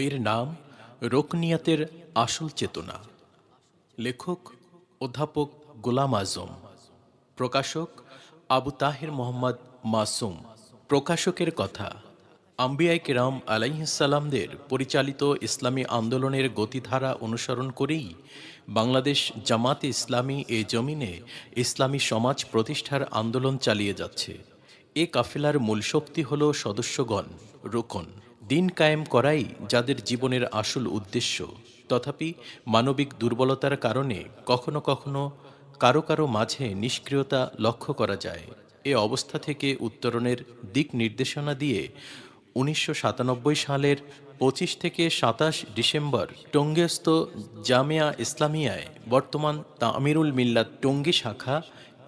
বইয়ের নাম রোকনিয়াতের আসল চেতনা। লেখক অধ্যাপক গোলাম আজম। প্রকাশক আবু তাহের মোহাম্মদ মাসুম। প্রকাশকের কথা, আম্বিয়ায়ে কেরাম আলাইহিসসালামদের পরিচালিত ইসলামী আন্দোলনের গতিধারা অনুসরণ করেই বাংলাদেশ জামাতে ইসলামী এ জমিনে ইসলামী সমাজ প্রতিষ্ঠার আন্দোলন চালিয়ে যাচ্ছে। এ কাফেলার মূল শক্তি হল সদস্যগণ, রোকন। দিন কায়েম করাই যাদের জীবনের আসল উদ্দেশ্য। তথাপি মানবিক দুর্বলতার কারণে কখনো কখনো কারো কারো মাঝে নিষ্ক্রিয়তা লক্ষ্য করা যায়। এ অবস্থা থেকে উত্তরণের দিক নির্দেশনা দিয়ে ১৯৯৭ সালের ২৫ থেকে ২৭ ডিসেম্বর টঙ্গীস্থ জামিয়া ইসলামিয়ায় বর্তমান তামিরুল মিল্লাত টঙ্গী শাখা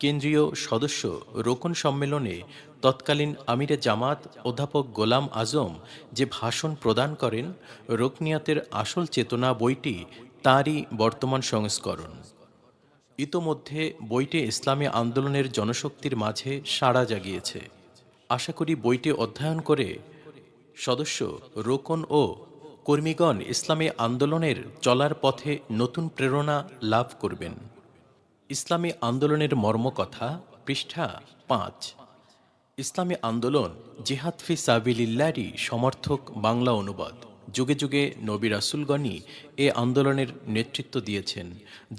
কেন্দ্রীয় সদস্য রোকন সম্মেলনে তৎকালীন আমিরে জামাত অধ্যাপক গোলাম আজম যে ভাষণ প্রদান করেন, রোকনিয়াতের আসল চেতনা বইটি তাঁরই বর্তমান সংস্করণ। ইতোমধ্যে বইটি ইসলামী আন্দোলনের জনশক্তির মাঝে সাড়া জাগিয়েছে। আশা করি বইটি অধ্যয়ন করে সদস্য, রোকন ও কর্মীগণ ইসলামী আন্দোলনের চলার পথে নতুন প্রেরণা লাভ করবেন। ইসলামী আন্দোলনের মর্মকথা, পৃষ্ঠা ৫। ইসলামী আন্দোলন জিহাদ ফি সাবিলিল্লাহরই সমর্থক বাংলা অনুবাদ। যুগে যুগে নবী রাসূলগণই এ আন্দোলনের নেতৃত্ব দিয়েছেন।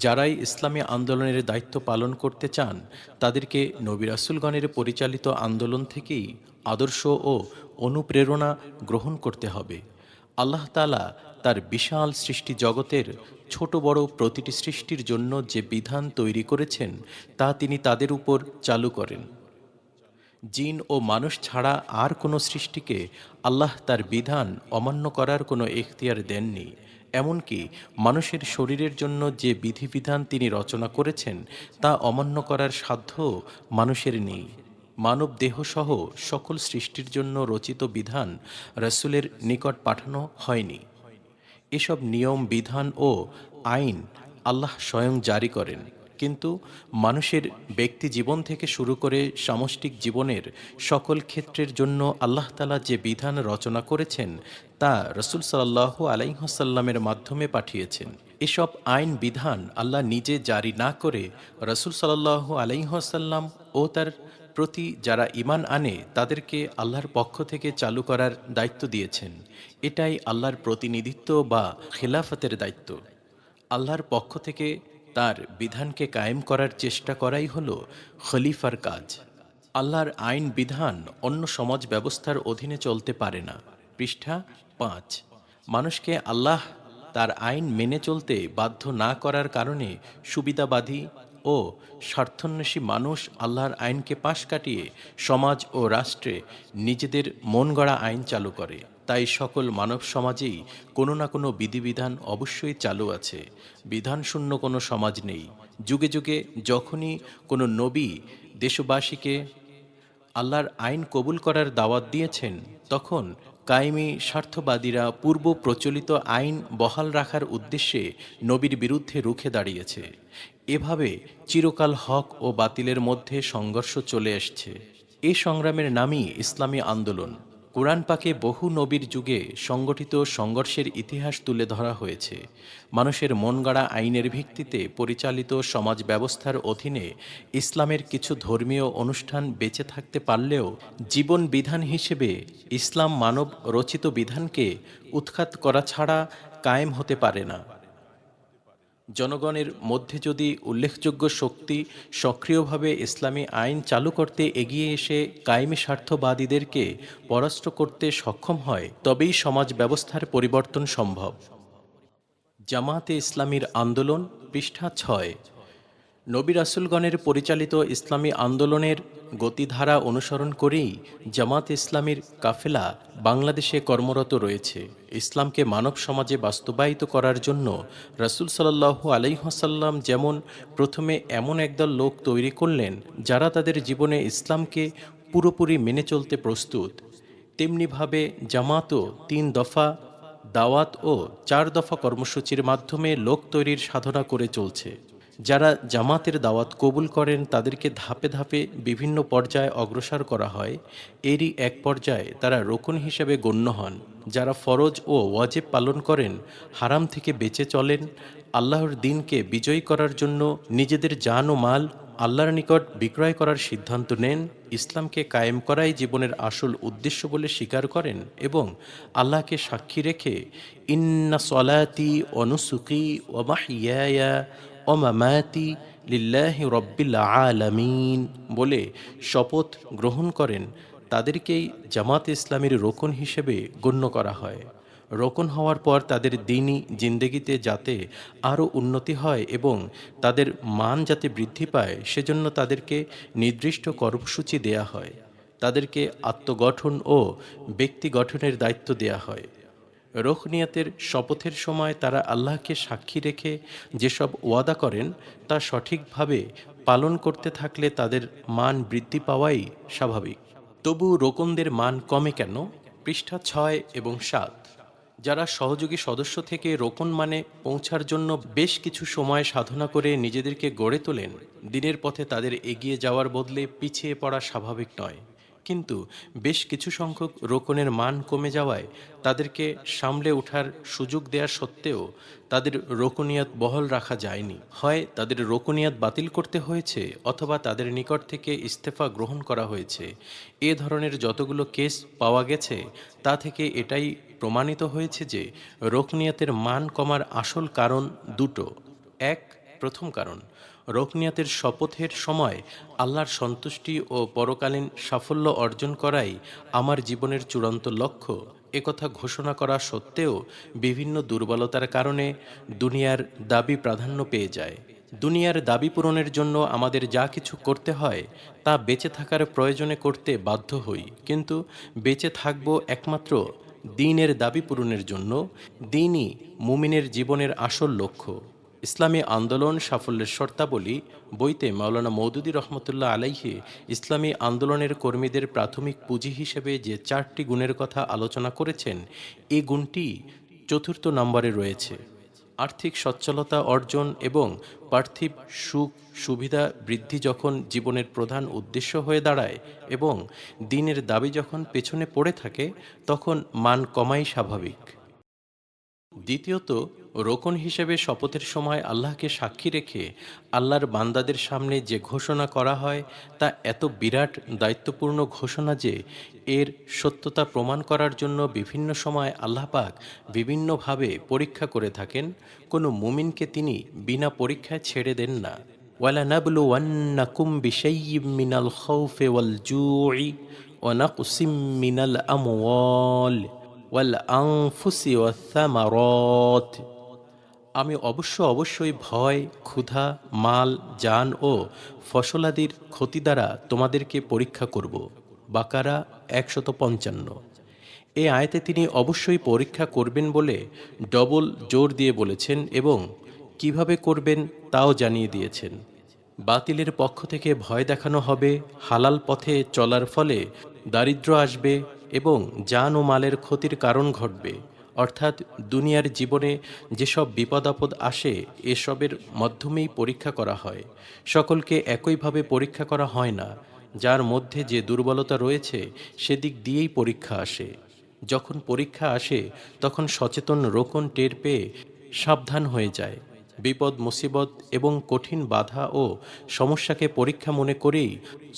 যারাই ইসলামী আন্দোলনের দায়িত্ব পালন করতে চান, তাদেরকে নবী রাসূলগণের পরিচালিত আন্দোলন থেকেই আদর্শ ও অনুপ্রেরণা গ্রহণ করতে হবে। আল্লাহ তাআলা তার বিশাল সৃষ্টি জগতের ছোট বড় প্রতিটি সৃষ্টির জন্য যে বিধান তৈরি করেছেন, তা তিনি তাদের উপর চালু করেন। জিন ও মানুষ ছাড়া আর কোনো সৃষ্টিকে আল্লাহ তার বিধান অমান্য করার কোনো এখতিয়ার দেননি। এমনকি মানুষের শরীরের জন্য যে বিধিবিধান তিনি রচনা করেছেন, তা অমান্য করার সাধ্য মানুষের নেই। মানব দেহসহ সকল সৃষ্টির জন্য রচিত বিধান রাসূলের নিকট পাঠানো হয়নি। এসব নিয়ম বিধান ও আইন আল্লাহ স্বয়ং জারি করেন, কিন্তু মানুষের ব্যক্তি জীবন থেকে শুরু করে সামষ্টিক জীবনের সকল ক্ষেত্রের জন্য আল্লাহ তাআলা যে বিধান রচনা করেছেন, তা রাসূল সাল্লাল্লাহু আলাইহি ওয়াসাল্লামের মাধ্যমে পাঠিয়েছেন। এসব আইন বিধান আল্লাহ নিজে জারি না করে রাসূল সাল্লাল্লাহু আলাইহি ওয়াসাল্লাম ও তার প্রতি যারা ঈমান আনে তাদেরকে আল্লাহর পক্ষ থেকে চালু করার দায়িত্ব দিয়েছেন। এটাই আল্লাহর প্রতিনিধিত্ব বা খেলাফতের দায়িত্ব। আল্লাহর পক্ষ থেকে তার বিধানকে কায়েম করার চেষ্টা করাই হলো খলিফার কাজ। আল্লাহর আইন বিধান অন্য সমাজ ব্যবস্থার অধীনে চলতে পারে না। পৃষ্ঠা ৫। মানুষকে আল্লাহ তার আইন মেনে চলতে বাধ্য না করার কারণে সুবিধাবাদী ও স্বার্থন্বেষী মানুষ আল্লাহর আইনকে পাশ কাটিয়ে সমাজ ও রাষ্ট্রে নিজেদের মন গড়া আইন চালু করে। তাই সকল মানব সমাজেই কোনো না কোনো বিধিবিধান অবশ্যই চালু আছে। বিধানশূন্য কোনো সমাজ নেই। যুগে যুগে যখনই কোনো নবী দেশবাসীকে আল্লাহর আইন কবুল করার দাওয়াত দিয়েছেন, তখন কায়েমি স্বার্থবাদীরা পূর্ব প্রচলিত আইন বহাল রাখার উদ্দেশ্যে নবীর বিরুদ্ধে রুখে দাঁড়িয়েছে। এভাবে চিরকাল হক ও বাতিলের মধ্যে সংঘর্ষ চলে আসছে। এ সংগ্রামের নামই ইসলামী আন্দোলন। কুরআন পাকে বহু নবীর যুগে সংগঠিত সংঘর্ষের ইতিহাস তুলে ধরা হয়েছে। মানুষের মনগড়া আইনের ভিত্তিতে পরিচালিত সমাজ ব্যবস্থার অধীনে ইসলামের কিছু ধর্মীয় অনুষ্ঠান বেঁচে থাকতে পারলেও জীবন বিধান হিসেবে ইসলাম মানব রচিত বিধানকে উৎখাত করা ছাড়া কায়েম হতে পারে না। জনগণের মধ্যে যদি উল্লেখযোগ্য শক্তি সক্রিয়ভাবে ইসলামী আইন চালু করতে এগিয়ে এসে কায়েমি স্বার্থবাদীদেরকে পরাস্ত করতে সক্ষম হয়, তবেই সমাজ ব্যবস্থার পরিবর্তন সম্ভব। জামাতে ইসলামীর আন্দোলন, পৃষ্ঠা ৬। নবী রাসূলগণের পরিচালিত ইসলামী আন্দোলনের গতিধারা অনুসরণ করেই জামাত ইসলামীর কাফেলা বাংলাদেশে কর্মরত রয়েছে। ইসলামকে মানব সমাজে বাস্তবায়িত করার জন্য রাসূল সাল্লাল্লাহু আলাইহি ওয়াসাল্লাম যেমন প্রথমে এমন একদল লোক তৈরি করলেন যারা তাদের জীবনে ইসলামকে পুরোপুরি মেনে চলতে প্রস্তুত, তেমনিভাবে জামাতও ৩ দফা দাওয়াত ও ৪ দফা কর্মসূচির মাধ্যমে লোক তৈরির সাধনা করে চলছে। যারা জামাতের দাওয়াত কবুল করেন তাদেরকে ধাপে ধাপে বিভিন্ন পর্যায়ে অগ্রসর করা হয়। এরই এক পর্যায়ে তারা রোকন হিসেবে গণ্য হন। যারা ফরজ ও ওয়াজিব পালন করেন, হারাম থেকে বেঁচে চলেন, আল্লাহর দ্বীনকে বিজয়ী করার জন্য নিজেদের জান ও মাল আল্লাহর নিকট বিক্রয় করার সিদ্ধান্ত নেন, ইসলামকে কায়েম করাই জীবনের আসল উদ্দেশ্য বলে স্বীকার করেন এবং আল্লাহকে সাক্ষী রেখে ইন্না সলাতি অনুসুকি ও মাহিয়ায়া ও মামাতি লিল্লাহি রব্বিল আলামিন বলে শপথ গ্রহণ করেন, তাদেরকেই জামাত ইসলামীর রোকন হিসেবে গণ্য করা হয়। রোকন হওয়ার পর তাদের দিনই জিন্দেগিতে যাতে আরও উন্নতি হয় এবং তাদের মান যাতে বৃদ্ধি পায়, সেজন্য তাদেরকে নির্দিষ্ট কর্মসূচি দেয়া হয়। তাদেরকে আত্মগঠন ও ব্যক্তি গঠনের দায়িত্ব দেয়া হয়। রোহনিয়তের শপথের সময় তারা আল্লাহকে সাক্ষী রেখে যেসব ওয়াদা করেন তা সঠিকভাবে পালন করতে থাকলে তাদের মান বৃদ্ধি পাওয়াই স্বাভাবিক। তবু রোকনদের মান কমে কেন? পৃষ্ঠা 6 এবং 7। যারা সহযোগী সদস্য থেকে রোকন মানে পৌঁছার জন্য বেশ কিছু সময় সাধনা করে নিজেদেরকে গড়ে তোলেন, দিনের পথে তাদের এগিয়ে যাওয়ার বদলে পিছিয়ে পড়া স্বাভাবিক নয়। কিন্তু বেশ কিছু সংখ্যক রোকনের মান কমে যাওয়ায় তাদেরকে সামলে ওঠার সুযোগ দেয়া সত্ত্বেও তাদের রোকনিয়াত বহাল রাখা যায়নি। হয় তাদের রোকনিয়াত বাতিল করতে হয়েছে অথবা তাদের নিকট থেকে ইস্তেফা গ্রহণ করা হয়েছে। এ ধরনের যতগুলো কেস পাওয়া গেছে তা থেকে এটাই প্রমাণিত হয়েছে যে রোকনিয়াতের মান কমার আসল কারণ দুটো। প্রথম কারণ, রোকনিয়াতের শপথের সময় আল্লাহর সন্তুষ্টি ও পরকালীন সাফল্য অর্জন করাই আমার জীবনের চূড়ান্ত লক্ষ্য একথা ঘোষণা করা সত্ত্বেও বিভিন্ন দুর্বলতার কারণে দুনিয়ার দাবি প্রাধান্য পেয়ে যায়। দুনিয়ার দাবি পূরণের জন্য আমাদের যা কিছু করতে হয় তা বেঁচে থাকার প্রয়োজনে করতে বাধ্য হই, কিন্তু বেঁচে থাকব একমাত্র দ্বীনের দাবি পূরণের জন্য। দ্বীনই মুমিনের জীবনের আসল লক্ষ্য। ইসলামী আন্দোলন সাফল্যের শর্তাবলী বইতে মাওলানা মওদুদী রহমতুল্লাহ আলাইহি ইসলামী আন্দোলনের কর্মীদের প্রাথমিক পুঁজি হিসেবে যে 4টি গুণের কথা আলোচনা করেছেন, এই গুণটি 4র্থ নম্বরে রয়েছে। আর্থিক সচ্ছলতা অর্জন এবং পার্থিব সুখ সুবিধা বৃদ্ধি যখন জীবনের প্রধান উদ্দেশ্য হয়ে দাঁড়ায় এবং দ্বীনের দাবি যখন পেছনে পড়ে থাকে, তখন মান কমাই স্বাভাবিক। দ্বিতীয়ত, রোকন হিসেবে শপথের সময় আল্লাহকে সাক্ষী রেখে আল্লাহর বান্দাদের সামনে যে ঘোষণা করা হয় তা এত বিরাট দায়িত্বপূর্ণ ঘোষণা যে এর সত্যতা প্রমাণ করার জন্য বিভিন্ন সময় আল্লাহ পাক বিভিন্নভাবে পরীক্ষা করে থাকেন। কোনো মুমিনকে তিনি বিনা পরীক্ষায় ছেড়ে দেন না। ওয়ালানাবলুওয়ান্নাকুম বিশাইয়্যিম মিনাল খাউফি ওয়াল জুই ওয়া নাকসিম মিনাল আমওয়াল ওয়াল আনফুসি ওয়াস সামারাত। আমি অবশ্যই ভয়, ক্ষুধা, মাল, জান ও ফসলাদির ক্ষতি দ্বারা তোমাদেরকে পরীক্ষা করব। বাকারা 155। এই আয়াতে তিনি অবশ্যই পরীক্ষা করবেন বলে ডবল জোর দিয়ে বলেছেন এবং কিভাবে করবেন তাও জানিয়ে দিয়েছেন। বাতিলের পক্ষ থেকে ভয় দেখানো হবে, হালাল পথে চলার ফলে দারিদ্র্য আসবে এবং জান ও মালের ক্ষতির কারণ ঘটবে। অর্থাৎ দুনিয়ার জীবনে যেসব বিপদ আপদ আসে এসবের মাধ্যমেই পরীক্ষা করা হয়। সকলকে একইভাবে পরীক্ষা করা হয় না। যার মধ্যে যে দুর্বলতা রয়েছে সেদিক দিয়েই পরীক্ষা আসে। যখন পরীক্ষা আসে তখন সচেতন রোকন টের পেয়ে সাবধান হয়ে যায়। বিপদ মুসিবত এবং কঠিন বাধা ও সমস্যাকে পরীক্ষা মনে করেই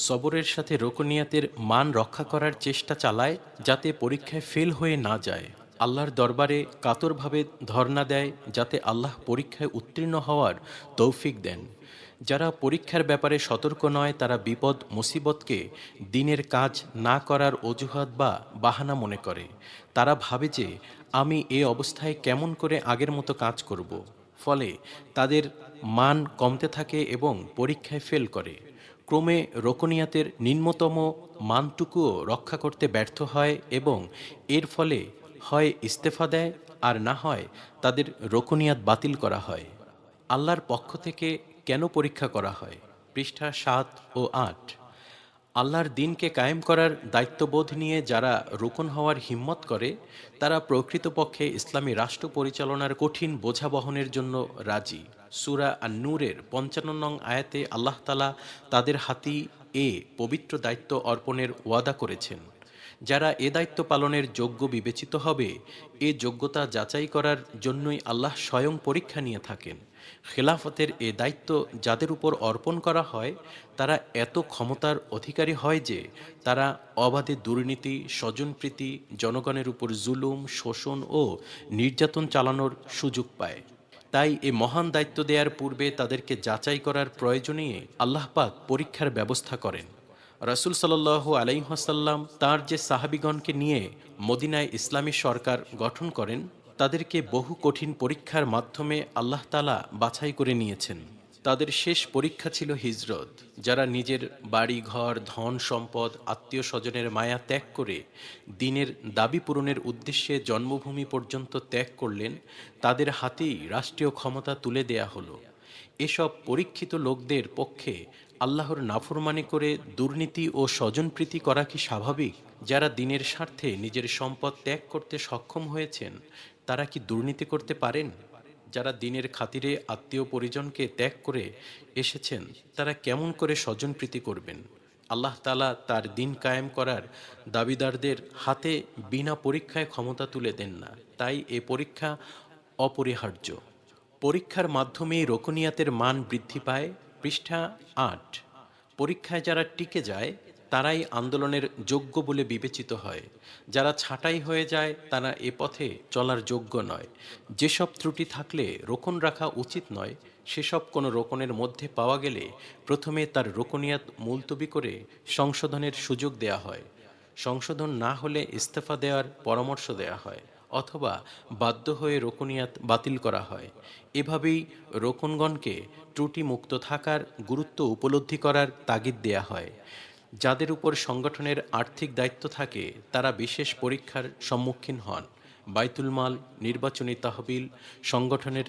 সবরের সাথে রোকনিয়াতের মান রক্ষা করার চেষ্টা চালায়, যাতে পরীক্ষায় ফেল হয়ে না যায়। আল্লাহর দরবারে কাতরভাবে ধর্ণা দেয় যাতে আল্লাহ পরীক্ষায় উত্তীর্ণ হওয়ার তৌফিক দেন। যারা পরীক্ষার ব্যাপারে সতর্ক নয় তারা বিপদ মুসিবতকে দিনের কাজ না করার অজুহাত বা বাহানা মনে করে। তারা ভাবে যে আমি এ অবস্থায় কেমন করে আগের মতো কাজ করব। ফলে তাদের মান কমতে থাকে এবং পরীক্ষায় ফেল করে। ক্রমে রোকনিয়াতের নিম্নতম মানটুকুও রক্ষা করতে ব্যর্থ হয় এবং এর ফলে হয় ইস্তেফা দেয় আর না হয় তাদের রোকনিয়াত বাতিল করা হয়। আল্লাহর পক্ষ থেকে কেন পরীক্ষা করা হয়? পৃষ্ঠা 7 ও 8। আল্লাহর দিনকে কায়েম করার দায়িত্ববোধ নিয়ে যারা রুকন হওয়ার হিম্মত করে, তারা প্রকৃতপক্ষে ইসলামী রাষ্ট্র পরিচালনার কঠিন বোঝা বহনের জন্য রাজি। সূরা আন-নূরের ৫৫ নং আয়াতে আল্লাহ তাআলা তাদের হাতি এ পবিত্র দায়িত্ব অর্পণের ওয়াদা করেছেন। যারা এ দায়িত্ব পালনের যোগ্য বিবেচিত হবে, এ যোগ্যতা যাচাই করার জন্যই আল্লাহ স্বয়ং পরীক্ষা নিয়ে থাকেন। খেলাফতের এ দায়িত্ব যাদের উপর অর্পণ করা হয়, তারা এত ক্ষমতার অধিকারী হয় যে তারা অবাধে দুর্নীতি, স্বজনপ্রীতি, জনগণের উপর জুলুম, শোষণ ও নির্যাতন চালানোর সুযোগ পায়। তাই এ মহান দায়িত্ব দেওয়ার পূর্বে তাদেরকে যাচাই করার প্রয়োজনে আল্লাহ পাক পরীক্ষার ব্যবস্থা করেন। রাসূল সাল্লাল্লাহু আলাইহি ওয়াসাল্লাম তাঁর যে সাহাবীগণকে নিয়ে মদিনায় ইসলামী সরকার গঠন করেন, তাদেরকে বহু কঠিন পরীক্ষার মাধ্যমে আল্লাহ তাআলা বাছাই করে নিয়েছেন। তাদের শেষ পরীক্ষা ছিল হিজরত। যারা নিজের বাড়ি ঘর, ধন সম্পদ, আত্মীয় স্বজনের মায়া ত্যাগ করে দ্বীনের দাবি পূরণের উদ্দেশ্যে জন্মভূমি পর্যন্ত ত্যাগ করলেন, তাদের হাতেই রাষ্ট্রীয় ক্ষমতা তুলে দেয়া হলো। এসব পরীক্ষিত লোকদের পক্ষে আল্লাহর নাফরমানি করে দুর্নীতি ও স্বজনপ্রীতি করা কি স্বাভাবিক? যারা দ্বীনের স্বার্থে নিজের সম্পদ ত্যাগ করতে সক্ষম হয়েছেন, তারা কি দুর্নীতি করতে পারেন? যারা দ্বীনের খাতিরে আত্মীয় পরিজনকে ত্যাগ করে এসেছেন, তারা কেমন করে স্বজনপ্রীতি করবেন? আল্লাহ তাআলা তার দ্বীন কায়েম করার দাবিদারদের হাতে বিনা পরীক্ষায় ক্ষমতা তুলে দেন না। তাই এ পরীক্ষা অপরিহার্য। পরীক্ষার মাধ্যমেই রোকনিয়াতের মান বৃদ্ধি পায়। পৃষ্ঠা ৮। পরীক্ষায় যারা টিকে যায়, তারাই আন্দোলনের যোগ্য বলে বিবেচিত হয়। যারা ছাঁটাই হয়ে যায়, তারা এ পথে চলার যোগ্য নয়। যেসব ত্রুটি থাকলে রোকন রাখা উচিত নয়, সেসব কোনো রোকনের মধ্যে পাওয়া গেলে প্রথমে তার রোকনিয়াত মুলতবি করে সংশোধনের সুযোগ দেয়া হয়। সংশোধন না হলে ইস্তফা দেওয়ার পরামর্শ দেয়া হয়, অথবা বাধ্য হয়ে রোকনিয়াত বাতিল করা হয়। এভাবেই রোকনগণকে ত্রুটি মুক্ত থাকার গুরুত্ব উপলব্ধি করার তাগিদ দেয়া হয়। যাদের উপর সংগঠনের আর্থিক দায়িত্ব থাকে, তারা বিশেষ পরীক্ষার সম্মুখীন হন। বাইতুল মাল, নির্বাচনী তহবিল, সংগঠনের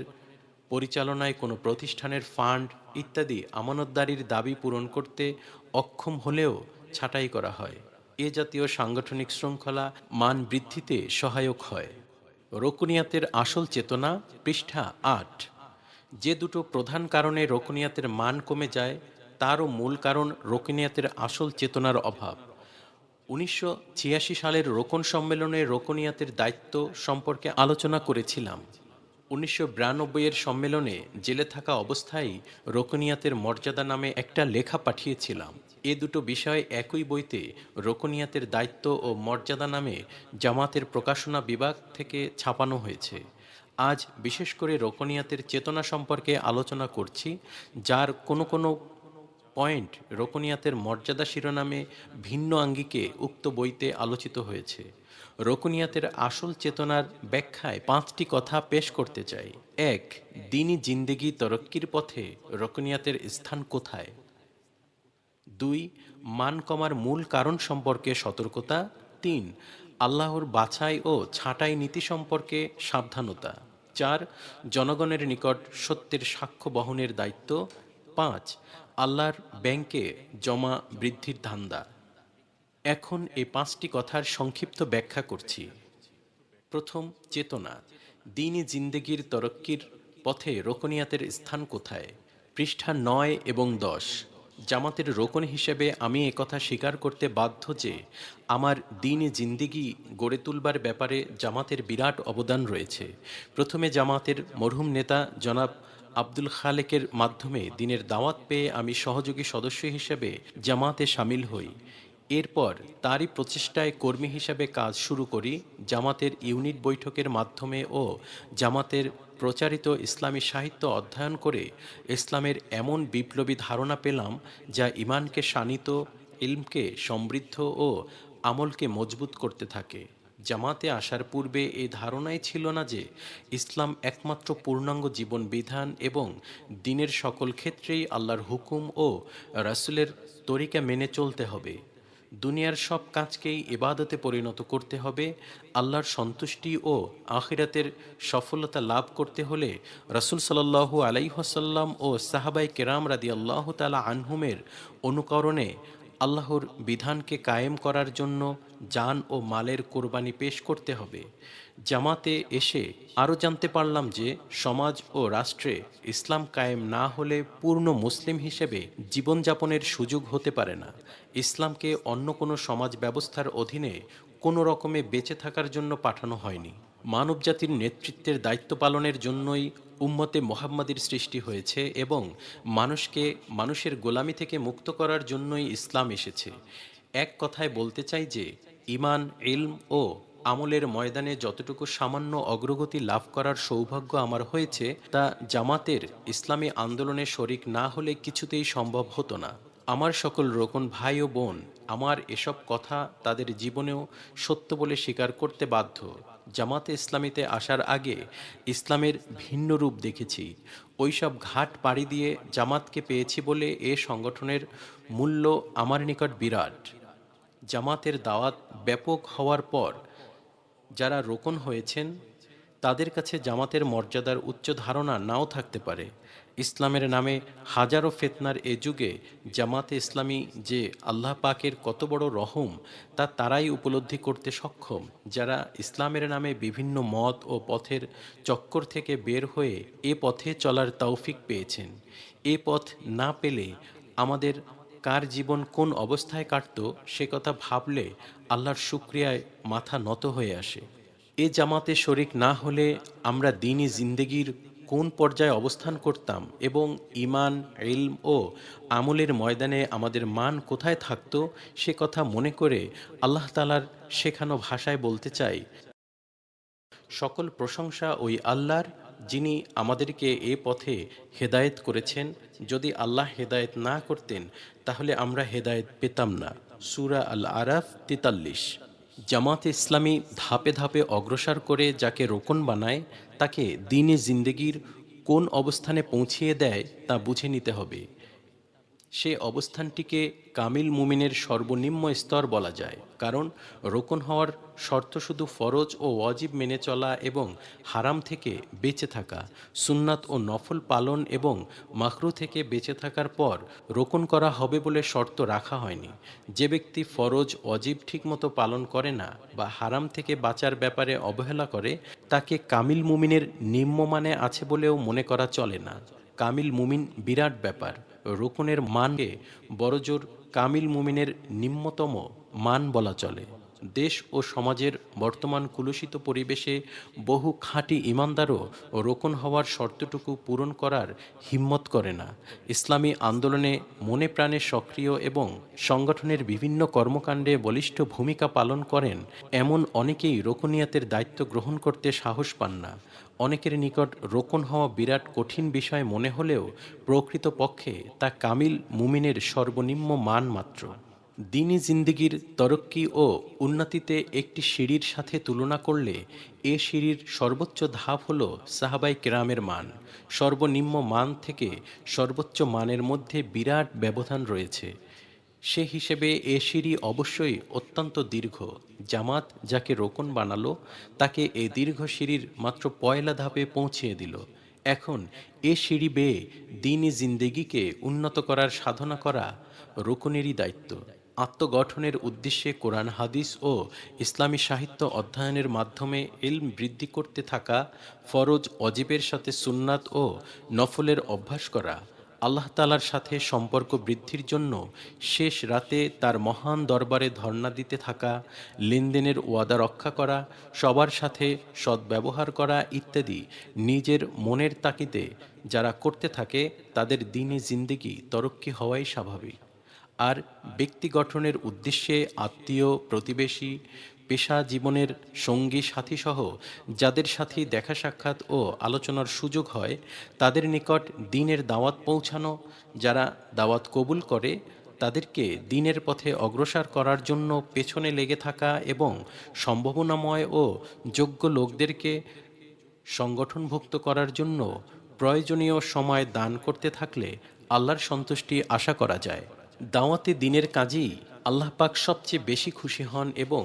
পরিচালনায় কোনো প্রতিষ্ঠানের ফান্ড ইত্যাদি আমানতদারির দাবি পূরণ করতে অক্ষম হলেও ছাঁটাই করা হয়। এ জাতীয় সাংগঠনিক শৃঙ্খলা মান বৃদ্ধিতে সহায়ক হয়। রোকনিয়াতের আসল চেতনা, পৃষ্ঠা ৮। যে দুটো প্রধান কারণে রোকনিয়াতের মান কমে যায়, তারও মূল কারণ রোকনিয়াতের আসল চেতনার অভাব। ১৯৮৬ সালের রোকন সম্মেলনে রোকনিয়াতের দায়িত্ব সম্পর্কে আলোচনা করেছিলাম। ১৯৯২ সম্মেলনে জেলে থাকা অবস্থায় রোকনিয়াতের মর্যাদা নামে একটা লেখা পাঠিয়েছিলাম। এ দুটো বিষয় একই বইতে রোকনিয়াতের দায়িত্ব ও মর্যাদা নামে জামাতের প্রকাশনা বিভাগ থেকে ছাপানো হয়েছে। আজ বিশেষ করে রোকনিয়াতের চেতনা সম্পর্কে আলোচনা করছি, যার কোনো কোনো পয়েন্ট রোকনিয়াতের মর্যাদা শিরোনামে ভিন্ন আঙ্গিকে উক্ত বইতে আলোচিত হয়েছে। রোকনিয়াতের আসল চেতনার ব্যাখ্যায় ৫টি কথা পেশ করতে চাই। ১. দ্বীনি জিন্দেগি তরক্কির পথে রোকনিয়াতের স্থান কোথায়? ২. মান কমার মূল কারণ সম্পর্কে সতর্কতা। ৩. আল্লাহর বাছাই ও ছাঁটাই নীতি সম্পর্কে সাবধানতা। ৪. জনগণের নিকট সত্যের সাক্ষ্য বহনের দায়িত্ব। ৫. আল্লাহর ব্যাংকে জমা বৃদ্ধির ধান্দা। এখন এই ৫টি কথার সংক্ষিপ্ত ব্যাখ্যা করছি। প্রথম, চেতনা। দ্বীনি জিন্দেগির তরক্কির পথে রোকনিয়াতের স্থান কোথায়? পৃষ্ঠা ৯ এবং ১০। জামাতের রোকন হিসেবে আমি একথা স্বীকার করতে বাধ্য যে আমার দ্বীনি জিন্দেগি গড়ে তুলবার ব্যাপারে জামাতের বিরাট অবদান রয়েছে। প্রথমে জামাতের মরহুম নেতা জনাব আব্দুল খালেকের মাধ্যমে দ্বীনের দাওয়াত পেয়ে আমি সহযোগী সদস্য হিসেবে জামাতে শামিল হই। এরপর তারই প্রচেষ্টায় কর্মী হিসাবে কাজ শুরু করি। জামাতের ইউনিট বৈঠকের মাধ্যমে ও জামাতের প্রচারিত ইসলামী সাহিত্য অধ্যয়ন করে ইসলামের এমন বিপ্লবী ধারণা পেলাম, যা ঈমানকে শানিত, ইলমকে সমৃদ্ধ ও আমলকে মজবুত করতে থাকে। জামাতে আসার পূর্বে এই ধারণাই ছিল না যে ইসলাম একমাত্র পূর্ণাঙ্গ জীবন বিধান এবং দ্বীনের সকল ক্ষেত্রেই আল্লাহর হুকুম ও রাসূলের তরিকা মেনে চলতে হবে। দুনিয়ার সব কাজকেই ইবাদতে পরিণত করতে হবে। আল্লাহর সন্তুষ্টি ও আখিরাতের সফলতা লাভ করতে হলে রাসূল সাল্লাল্লাহু আলাইহি ওয়াসাল্লাম ও সাহাবায়ে কেরাম রাদিয়াল্লাহু তাআলা আনহুমের অনুকরণে আল্লাহর বিধানকে কায়েম করার জন্য জান ও মালের কোরবানি পেশ করতে হবে। জামাতে এসে আরও জানতে পারলাম যে সমাজ ও রাষ্ট্রে ইসলাম কায়েম না হলে পূর্ণ মুসলিম হিসেবে জীবনযাপনের সুযোগ হতে পারে না। ইসলামকে অন্য কোনো সমাজ ব্যবস্থার অধীনে কোনো রকমে বেঁচে থাকার জন্য পাঠানো হয়নি। মানবজাতির নেতৃত্বের দায়িত্ব পালনের জন্যই উম্মতে মোহাম্মদীর সৃষ্টি হয়েছে এবং মানুষকে মানুষের গোলামি থেকে মুক্ত করার জন্যই ইসলাম এসেছে। এক কথায় বলতে চাই যে ঈমান, ইলম ও আমলের ময়দানে যতটুকু সামান্য অগ্রগতি লাভ করার সৌভাগ্য আমার হয়েছে তা জামাতের ইসলামী আন্দোলনে শরিক না হলে কিছুতেই সম্ভব হতো না। আমার সকল রোকন ভাই ও বোন আমার এসব কথা তাদের জীবনেও সত্য বলে স্বীকার করতে বাধ্য। জামাতে ইসলামীতে আসার আগে ইসলামের ভিন্ন রূপ দেখেছি। ওইসব ঘাট পাড়ি দিয়ে জামাতকে পেয়েছি বলে এ সংগঠনের মূল্য আমার নিকট বিরাট। জামাতের দাওয়াত ব্যাপক হওয়ার পর যারা রোকন হয়েছেন তাদের কাছে জামাতের মর্যাদার উচ্চ ধারণা নাও থাকতে পারে। ইসলামের নামে হাজারো ফিতনার এ যুগে জামাতে ইসলামী যে আল্লাহ পাকের কত বড় রহম তা তারাই উপলব্ধি করতে সক্ষম, যারা ইসলামের নামে বিভিন্ন মত ও পথের চক্কর থেকে বের হয়ে এ পথে চলার তৌফিক পেয়েছেন। এ পথ না পেলে আমাদের কার জীবন কোন অবস্থায় কাটতো সে কথা ভাবলে আল্লাহর শুকরিয়ায় মাথা নত হয়ে আসে। এ জামাতে শরিক না হলে আমরা দ্বীনি জিন্দেগির কোন পর্যায়ে অবস্থান করতাম এবং ঈমান, ইলম ও আমলের ময়দানে আমাদের মান কোথায় থাকতো সে কথা মনে করে আল্লাহ তাআলার শেখানো ভাষায় বলতে চাই, সকল প্রশংসা ওই আল্লাহর, যিনি আমাদেরকে এ পথে হেদায়েত করেছেন। যদি আল্লাহ হেদায়েত না করতেন তাহলে আমরা হেদায়েত পেতাম না। সূরা আল আরাফ ৪৩। জামাতে ইসলামী ধাপে ধাপে অগ্রসর করে যাকে রোকন বানায় তাকে দ্বীনে জিন্দেগির কোন অবস্থানে পৌঁছিয়ে দেয় তা বুঝে নিতে হবে। সে অবস্থানটিকে কামিল মুমিনের সর্বনিম্ন স্তর বলা যায়, কারণ রোকন হওয়ার শর্ত শুধু ফরজ ও ওয়াজিব মেনে চলা এবং হারাম থেকে বেঁচে থাকা, সুন্নাত ও নফল পালন এবং মাকরু থেকে বেঁচে থাকার পর রোকন করা হবে বলে শর্ত রাখা হয়নি। যে ব্যক্তি ফরজ ওয়াজিব ঠিকমতো পালন করে না বা হারাম থেকে বাঁচার ব্যাপারে অবহেলা করে তাকে কামিল মুমিনের নিম্নমানে আছে বলেও মনে করা চলে না। কামিল মুমিন বিরাট ব্যাপার। রোকনের মানকে বড়জোর কামিল মুমিনের নিম্নতম মান বলা চলে। দেশ ও সমাজের বর্তমান কুলুষিত পরিবেশে বহু খাঁটি ইমানদারও রোকন হওয়ার শর্তটুকু পূরণ করার হিম্মত করে না। ইসলামী আন্দোলনে মনে প্রাণে সক্রিয় এবং সংগঠনের বিভিন্ন কর্মকাণ্ডে বলিষ্ঠ ভূমিকা পালন করেন এমন অনেকেই রোকনিয়াতের দায়িত্ব গ্রহণ করতে সাহস পান না। অনেকের নিকট রোকন হওয়া বিরাট কঠিন বিষয় মনে হলেও প্রকৃতপক্ষে তা কামিল মুমিনের সর্বনিম্ন মান মাত্র। দ্বীনি জিন্দেগির তরক্কি ও উন্নতিতে একটি সিঁড়ির সাথে তুলনা করলে এ সিঁড়ির সর্বোচ্চ ধাপ হল সাহাবাই কেরামের মান। সর্বনিম্ন মান থেকে সর্বোচ্চ মানের মধ্যে বিরাট ব্যবধান রয়েছে। সে হিসেবে এ সিঁড়ি অবশ্যই অত্যন্ত দীর্ঘ। জামাত যাকে রোকন বানালো তাকে এ দীর্ঘ সিঁড়ির মাত্র পয়লা ধাপে পৌঁছিয়ে দিল। এখন এ সিঁড়ি বেয়ে দ্বীনি জিন্দেগিকে উন্নত করার সাধনা করা রোকনেরই দায়িত্ব। আত্মগঠনের উদ্দেশ্যে কোরআন, হাদিস ও ইসলামী সাহিত্য অধ্যয়নের মাধ্যমে ইলম বৃদ্ধি করতে থাকা, ফরজ অজিবের সাথে সুন্নাত ও নফলের অভ্যাস করা, আল্লাহ তাআলার সাথে সম্পর্ক বৃদ্ধির জন্য শেষ রাতে তার মহান দরবারে ধর্ণা দিতে থাকা, লেনদেনের ওয়াদা রক্ষা করা, সবার সাথে সদ্ব্যবহার করা ইত্যাদি নিজের মনের তাগিদে যারা করতে থাকে তাদের দ্বীনি জিন্দেগি তরক্কি হওয়াই স্বাভাবিক। আর ব্যক্তি গঠনের উদ্দেশ্যে আত্মীয়, প্রতিবেশী, পেশা জীবনের সঙ্গী সাথীসহ যাদের সাথে দেখা সাক্ষাৎ ও আলোচনার সুযোগ হয় তাদের নিকট দ্বীনের দাওয়াত পৌঁছানো, যারা দাওয়াত কবুল করে তাদেরকে দ্বীনের পথে অগ্রসর করার জন্য পেছনে লেগে থাকা এবং সম্ভাবনাময় ও যোগ্য লোকদেরকে সংগঠনভুক্ত করার জন্য প্রয়োজনীয় সময় দান করতে থাকলে আল্লাহর সন্তুষ্টি আশা করা যায়। দাওয়াতে দ্বীনের কাজেই আল্লাহ পাক সবচেয়ে বেশি খুশি হন এবং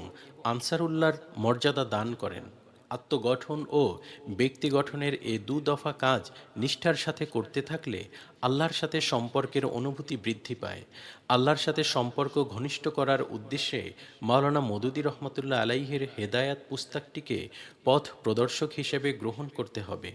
আনসারুল্লাহর মর্যাদা দান করেন। আত্মগঠন ও ব্যক্তি গঠনের এ দফা কাজ নিষ্ঠার সাথে করতে থাকলে আল্লাহর সাথে সম্পর্কের অনুভূতি বৃদ্ধি পায়। আল্লাহর সাথে সম্পর্ক ঘনিষ্ঠ করার উদ্দেশ্যে মাওলানা মওদুদী রহমতুল্লাহ আলাইহির হেদায়াত পুস্তকটিকে পথ প্রদর্শক হিসেবে গ্রহণ করতে হবে।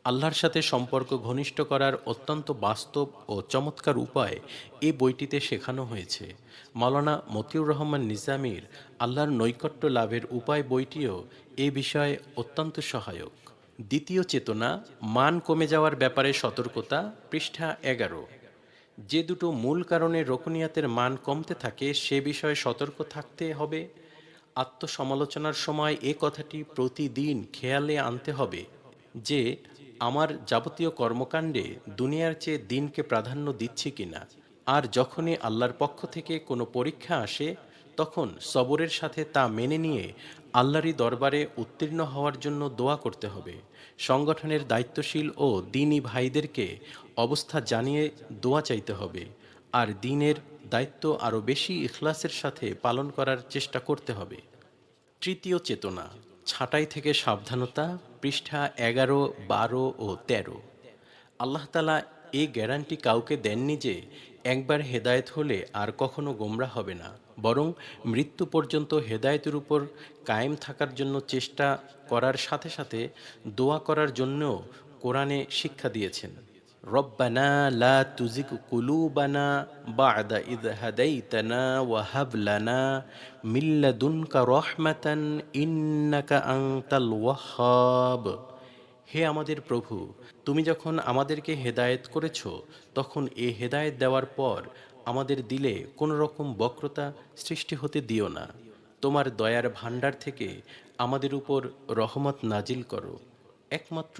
আল্লাহর সাথে সম্পর্ক ঘনিষ্ঠ করার অত্যন্ত বাস্তব ও চমৎকার উপায় এই বইটিতে শেখানো হয়েছে। মাওলানা মতিউর রহমান নিজামীর আল্লাহর নৈকট্য লাভের উপায় বইটিও এ বিষয়ে অত্যন্ত সহায়ক। দ্বিতীয় চেতনা, মান কমে যাওয়ার ব্যাপারে সতর্কতা, পৃষ্ঠা 11। যে দুটো মূল কারণে রোকনিয়াতের মান কমতে থাকে সে বিষয়ে সতর্ক থাকতে হবে। আত্মসমালোচনার সময় এ কথাটি প্রতিদিন খেয়ালে আনতে হবে যে আমার যাবতীয় কর্মকাণ্ডে দুনিয়ার চেয়ে দিনকে প্রাধান্য দিচ্ছি কিনা। আর যখনই আল্লাহর পক্ষ থেকে কোনো পরীক্ষা আসে তখন সবরের সাথে তা মেনে নিয়ে আল্লাহরই দরবারে উত্তীর্ণ হওয়ার জন্য দোয়া করতে হবে। সংগঠনের দায়িত্বশীল ও দ্বীনি ভাইদেরকে অবস্থা জানিয়ে দোয়া চাইতে হবে। আর দ্বীনের দায়িত্ব আরও বেশি ইখলাসের সাথে পালন করার চেষ্টা করতে হবে। তৃতীয় চেতনা, ছাঁটাই থেকে সাবধানতা, পৃষ্ঠা 11, 12 ও 13। আল্লাহ তাআলা এই গ্যারান্টি কাউকে দেননি যে একবার হেদায়েত হলে আর কখনো গোমরা হবে না, বরং মৃত্যু পর্যন্ত হেদায়েতের উপর কায়েম থাকার জন্য চেষ্টা করার সাথে সাথে দোয়া করার জন্যও কোরআনে শিক্ষা দিয়েছেন। রব্বানা লা তুজিগ কুলুবানা বা'দা ইয হাদাইতানা ওয়া হাব লানা মিন লাদুনকা রাহমাতান ইন্নাকা আনতাল ওয়াহ্হাব। হে আমাদের প্রভু, তুমি যখন আমাদেরকে হেদায়েত করেছ তখন এ হেদায়েত দেওয়ার পর আমাদের দিলে কোনো রকম বক্রতা সৃষ্টি হতে দিও না। তোমার দয়ার ভাণ্ডার থেকে আমাদের উপর রহমত নাজিল করো, একমাত্র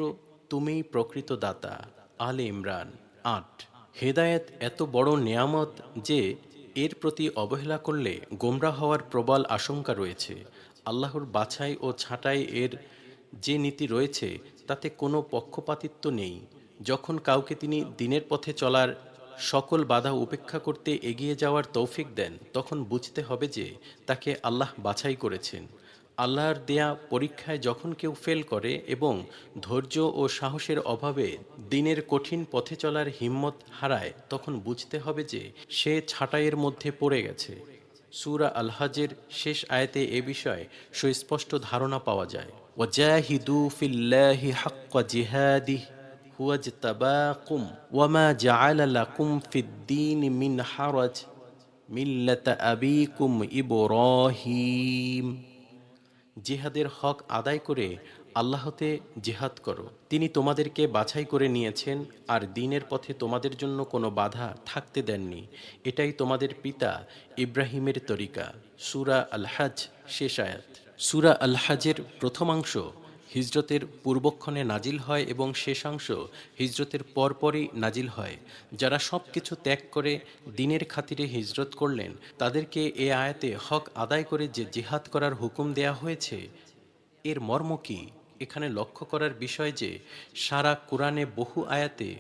তুমিই প্রকৃত দাতা। আলে ইমরান 8। হেদায়েত এত বড় নেয়ামত যে এর প্রতি অবহেলা করলে গোমরা হওয়ার প্রবল আশঙ্কা রয়েছে। আল্লাহর বাছাই ও ছাঁটাই এর যে নীতি রয়েছে তাতে কোনো পক্ষপাতিত্ব নেই। যখন কাউকে তিনি দিনের পথে চলার সকল বাধা উপেক্ষা করতে এগিয়ে যাওয়ার তৌফিক দেন তখন বুঝতে হবে যে তাকে আল্লাহ বাছাই করেছেন। আল্লাহর দেয়া পরীক্ষায় যখন কেউ ফেল করে এবং ধৈর্য ও সাহসের অভাবে দিনের কঠিন পথে চলার হিম্মত হারায় তখন বুঝতে হবে যে সে ছাঁটাইয়ের মধ্যে পড়ে গেছে। সূরা আল হজের শেষ আয়াতে এ বিষয়ে সুস্পষ্ট ধারণা পাওয়া যায়। ওয়াজাহিদু ফিল্লাহি হাক্কা জিহাদিহি হুয়া ইজতাবাকুম ওয়ামা জাআলা লাকুম ফিদ-দীন মিন হারাজ মিল্লাতা আবিকুম ইব্রাহিম। জিহাদের হক আদায় করে আল্লাহতে জিহাদ করো। তিনি তোমাদেরকে বাছাই করে নিয়েছেন আর দ্বীনের পথে তোমাদের জন্য কোনো বাধা থাকতে দেননি। এটাই তোমাদের পিতা ইব্রাহিমের তরিকা। সূরা আল হজ শেষ আয়াত। সূরা আল হজের প্রথমাংশ হিজরতের পূর্বক্ষণে নাজিল হয় এবং শেষাংশ হিজরতের পরপরই নাজিল হয়। যারা সব কিছু ত্যাগ করে দ্বীনের খাতিরে হিজরত করলেন তাদেরকে এ আয়াতে হক আদায় করে যে জিহাদ করার হুকুম দেয়া হয়েছে এর মর্ম কি? এখানে লক্ষ্য করার বিষয় যে সারা কোরআনে বহু আয়াতে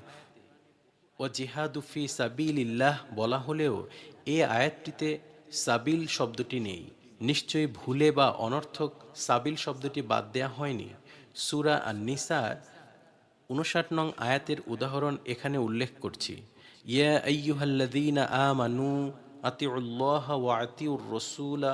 ও জিহাদু ফি সাবিলিল্লাহ বলা হলেও এ আয়াতটিতে সাবিল শব্দটি নেই। নিশ্চয়ই ভুলে বা অনর্থক সাবিল শব্দটি বাদ দেয়া হয়নি। সূরা আন-নিসার 59 নং আয়াতের উদাহরণ এখানে উল্লেখ করছি। ইয়া আইয়ুহাল্লাযীনা আমানু আতিউল্লাহ ওয়া আতিউর রাসূলা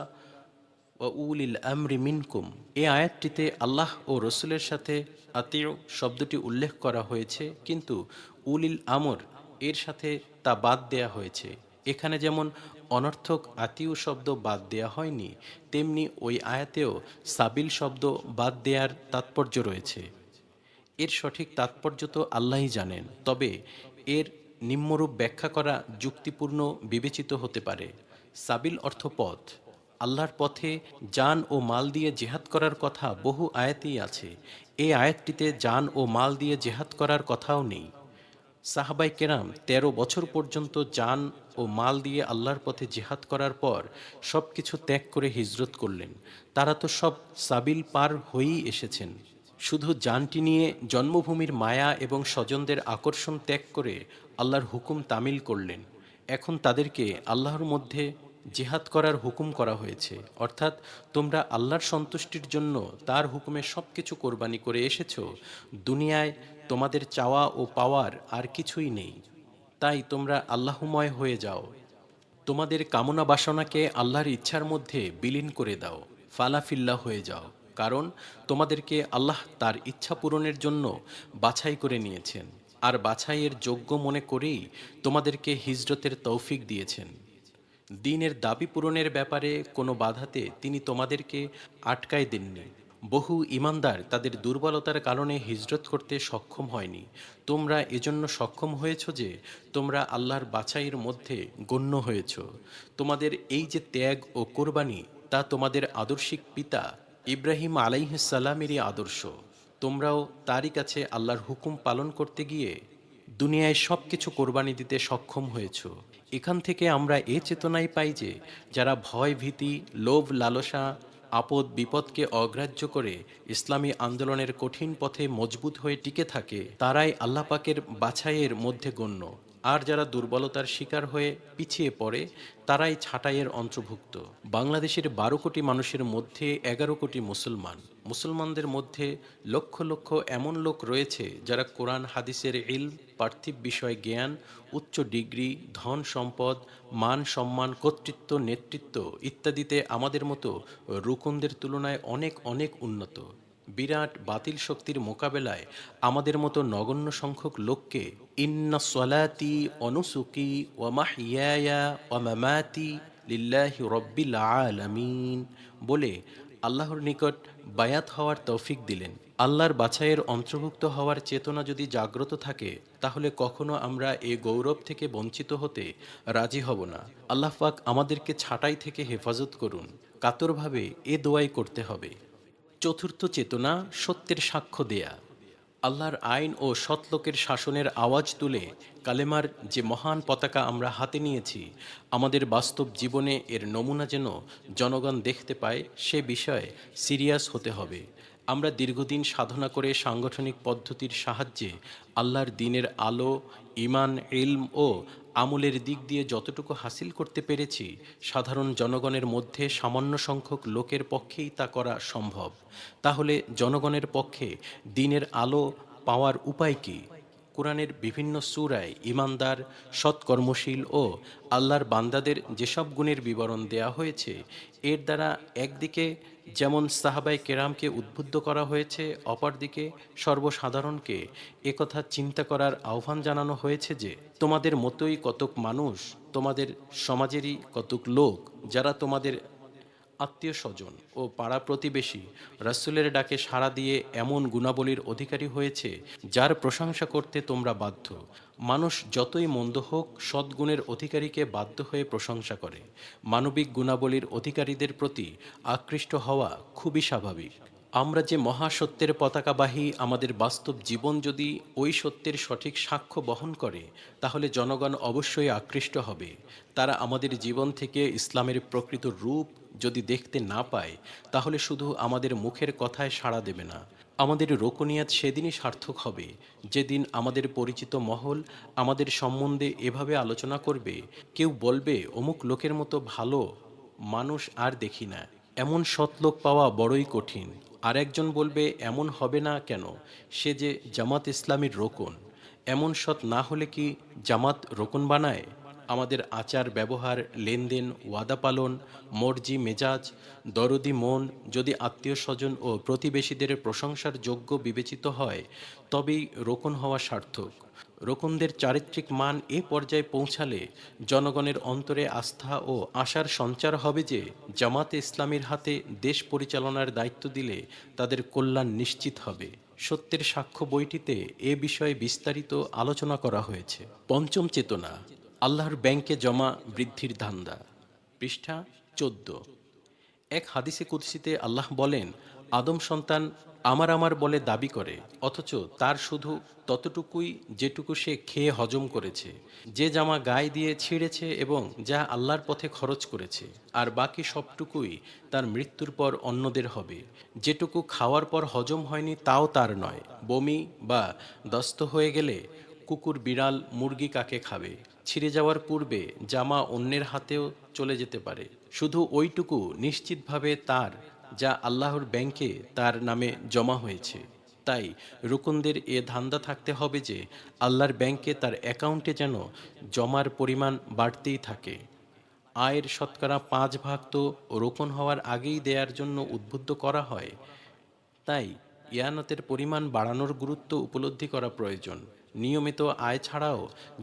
ওয়া উলিল আমরি মিনকুম। এই আয়াতটিতে আল্লাহ ও রসুলের সাথে আতিউ শব্দটি উল্লেখ করা হয়েছে, কিন্তু উলিল আমর এর সাথে তা বাদ দেয়া হয়েছে। এখানে যেমন অনর্থক আতিউ শব্দ বাদ দেয়া হয়নি, তেমনি ওই আয়াতেও সাবিল শব্দ বাদ দেয়ার তাৎপর্য রয়েছে। এর সঠিক তাৎপর্য তো আল্লাহই জানেন, তবে এর নিম্নরূপ ব্যাখ্যা করা যুক্তিপূর্ণ বিবেচিত হতে পারে। সাবিল অর্থ পথ। আল্লাহর পথে জান ও মাল দিয়ে জেহাদ করার কথা বহু আয়াতেই আছে। এই আয়াতটিতে জান ও মাল দিয়ে জেহাদ করার কথাও নেই। সাহাবাই কেরাম 13 বছর পর্যন্ত জান ও মাল দিয়ে আল্লাহর পথে জিহাদ করার পর সব কিছু ত্যাগ করে হিজরত করলেন। তারা তো সব সাবিল পার হয়েই এসেছেন। শুধু জানটি নিয়ে জন্মভূমির মায়া এবং স্বজনদের আকর্ষণ ত্যাগ করে আল্লাহর হুকুম তামিল করলেন। এখন তাদেরকে আল্লাহর মধ্যে জিহাদ করার হুকুম করা হয়েছে, অর্থাৎ তোমরা আল্লাহর সন্তুষ্টির জন্য তার হুকুমে সব কিছু কোরবানি করে এসেছ। দুনিয়ায় তোমাদের চাওয়া ও পাওয়ার আর কিছুই নেই, তাই তোমরা আল্লাহময় হয়ে যাও। তোমাদের কামনা বাসনাকে আল্লাহর ইচ্ছার মধ্যে বিলীন করে দাও, ফালাফিল্লা হয়ে যাও, কারণ তোমাদেরকে আল্লাহ তার ইচ্ছা পূরণের জন্য বাছাই করে নিয়েছেন, আর বাছাইয়ের যোগ্য মনে করেই তোমাদেরকে হিজরতের তৌফিক দিয়েছেন। দ্বীনের দাবি পূরণের ব্যাপারে কোনো বাধাতে তিনি তোমাদেরকে আটকায় দেননি। বহু ঈমানদার তাদের দুর্বলতার কারণে হিজরত করতে সক্ষম হয়নি। তোমরা এজন্য সক্ষম হয়েছ যে তোমরা আল্লাহর বাছাইয়ের মধ্যে গণ্য হয়েছ। তোমাদের এই যে ত্যাগ ও কোরবানি, তা তোমাদের আদর্শিক পিতা ইব্রাহিম আলাইহিসসালামেরই আদর্শ। তোমরাও তারই কাছে আল্লাহর হুকুম পালন করতে গিয়ে দুনিয়ায় সব কিছু কোরবানি দিতে সক্ষম হয়েছ। এখান থেকে আমরা এ চেতনাই পাই যে যারা ভয় ভীতি, লোভ লালসা, আপদ বিপদকে অগ্রাহ্য করে ইসলামী আন্দোলনের কঠিন পথে মজবুত হয়ে টিকে থাকে, তারাই আল্লাহ পাকের বাছাইয়ের মধ্যে গণ্য। আর যারা দুর্বলতার শিকার হয়ে পিছিয়ে পড়ে, তারাই ছাঁটাইয়ের অন্তর্ভুক্ত। বাংলাদেশের 12 কোটি মানুষের মধ্যে 11 কোটি মুসলমান। মুসলমানদের মধ্যে লক্ষ লক্ষ এমন লোক রয়েছে যারা কোরআন হাদিসের ইলম, পার্থিব বিষয় জ্ঞান, উচ্চ ডিগ্রি, ধন সম্পদ, মান সম্মান, কর্তৃত্ব, নেতৃত্ব ইত্যাদিতে আমাদের মতো রুকনদের তুলনায় অনেক অনেক উন্নত। বিরাট বাতিল শক্তির মোকাবেলায় আমাদের মতো নগণ্য সংখ্যক লোককে ইন্না সলাতি অনুসুকি ওয়া মাহইয়ায়া ওয়া মামাতি লিল্লাহি রব্বিল আলামিন বলে আল্লাহর নিকট বায়াত হওয়ার তৌফিক দিলেন। আল্লাহর বাছাইয়ের অন্তর্ভুক্ত হওয়ার চেতনা যদি জাগ্রত থাকে, তাহলে কখনো আমরা এ গৌরব থেকে বঞ্চিত হতে রাজি হব না। আল্লাহ পাক আমাদেরকে ছাঁটাই থেকে হেফাজত করুন। কাতরভাবে এ দোয়াই করতে হবে। চতুর্থ চেতনা, সত্যের সাক্ষ্য দেয়া। আল্লাহর আইন ও সৎলোকের শাসনের আওয়াজ তুলে কালেমার যে মহান পতাকা আমরা হাতে নিয়েছি, আমাদের বাস্তব জীবনে এর নমুনা যেন জনগণ দেখতে পায়, সে বিষয়ে সিরিয়াস হতে হবে। আমরা দীর্ঘদিন সাধনা করে সাংগঠনিক পদ্ধতির সাহায্যে আল্লাহর দ্বীনের আলো, ঈমান, ইলম ও আমলের দিক দিয়ে যতটুকু হাসিল করতে পেরেছি, সাধারণ জনগণের মধ্যে সামান্য সংখ্যক লোকের পক্ষেই তা করা সম্ভব। তাহলে জনগণের পক্ষে দ্বীনের আলো পাওয়ার উপায় কী? কোরআনের বিভিন্ন সূরায় ঈমানদার, সৎকর্মশীল ও আল্লাহর বান্দাদের যেসব গুণের বিবরণ দেয়া হয়েছে, এর দ্বারা একদিকে যেমন সাহাবায়ে কেরামকে উদ্বুদ্ধ করা হয়েছে, অপরদিকে সর্বসাধারণকে একথা চিন্তা করার আহ্বান জানানো হয়েছে যে তোমাদের মতোই কতক মানুষ, তোমাদের সমাজেরই কতক লোক, যারা তোমাদের আত্মীয় স্বজন ও পাড়া প্রতিবেশী রাসূলের ডাকে সাড়া দিয়ে এমন গুণাবলীর অধিকারী হয়েছে যার প্রশংসা করতে তোমরা বাধ্য। মানুষ যতই মন্দ হোক, সদ্গুণের অধিকারীকে বাধ্য হয়ে প্রশংসা করে। মানবিক গুণাবলীর অধিকারীদের প্রতি আকৃষ্ট হওয়া খুবই স্বাভাবিক। আমরা যে মহাসত্যের পতাকাবাহী, আমাদের বাস্তব জীবন যদি ওই সত্যের সঠিক সাক্ষ্য বহন করে, তাহলে জনগণ অবশ্যই আকৃষ্ট হবে। তারা আমাদের জীবন থেকে ইসলামের প্রকৃত রূপ যদি দেখতে না পায়, তাহলে শুধু আমাদের মুখের কথায় সাড়া দেবে না। আমাদের রোকনিয়াত সেদিনই সার্থক হবে, যেদিন আমাদের পরিচিত মহল আমাদের সম্বন্ধে এভাবে আলোচনা করবে, কেউ বলবে অমুক লোকের মতো ভালো মানুষ আর দেখি না, এমন সৎলোক পাওয়া বড়ই কঠিন। আর একজন বলবে এমন হবে না কেন, সে যে জামাত ইসলামীর রোকন। এমন সৎ না হলে কি জামাত রোকন বানায়? আমাদের আচার ব্যবহার, লেনদেন, ওয়াদা পালন, মর্জি মেজাজ, দরদি মন যদি আত্মীয় স্বজন ও প্রতিবেশীদের প্রশংসার যোগ্য বিবেচিত হয়, তবেই রোকন হওয়া সার্থক। রোকনদের চারিত্রিক মান এ পর্যায়ে পৌঁছালে জনগণের অন্তরে আস্থা ও আশার সঞ্চার হবে যে জামাতে ইসলামীর হাতে দেশ পরিচালনার দায়িত্ব দিলে তাদের কল্যাণ নিশ্চিত হবে। সত্যের সাক্ষ্য বইটিতে এ বিষয়ে বিস্তারিত আলোচনা করা হয়েছে। পঞ্চম চেতনা, আল্লাহর ব্যাংকে জমা বৃদ্ধির ধান্দা। পৃষ্ঠা 14। এক হাদিসে কুদসিতে আল্লাহ বলেন, আদম সন্তান আমার আমার বলে দাবি করে, অথচ তার শুধু ততটুকুই যেটুকু সে খেয়ে হজম করেছে, যে জামা গায়ে দিয়ে ছিঁড়েছে এবং যা আল্লাহর পথে খরচ করেছে, আর বাকি সবটুকুই তার মৃত্যুর পর অন্যদের হবে। যেটুকু খাওয়ার পর হজম হয়নি তাও তার নয়, বমি বা দস্ত হয়ে গেলে কুকুর বিড়াল মুরগি কাকে খাবে, ছিঁড়ে যাওয়ার পূর্বে জামা অন্যের হাতেও চলে যেতে পারে, শুধু ওইটুকু নিশ্চিতভাবে তার যা আল্লাহর ব্যাংকে তার নামে জমা হয়েছে। তাই রুকনদের এ ধান্দা থাকতে হবে যে আল্লাহর ব্যাংকে তার অ্যাকাউন্টে যেন জমার পরিমাণ বাড়তেই থাকে। আয়ের শতকরা 5 ভাগ তো রোপণ হওয়ার আগেই দেওয়ার জন্য উদ্বুদ্ধ করা হয়। তাই ইয়ানতের পরিমাণ বাড়ানোর গুরুত্ব উপলব্ধি করা প্রয়োজন। নিয়মিত আয় ছাড়াও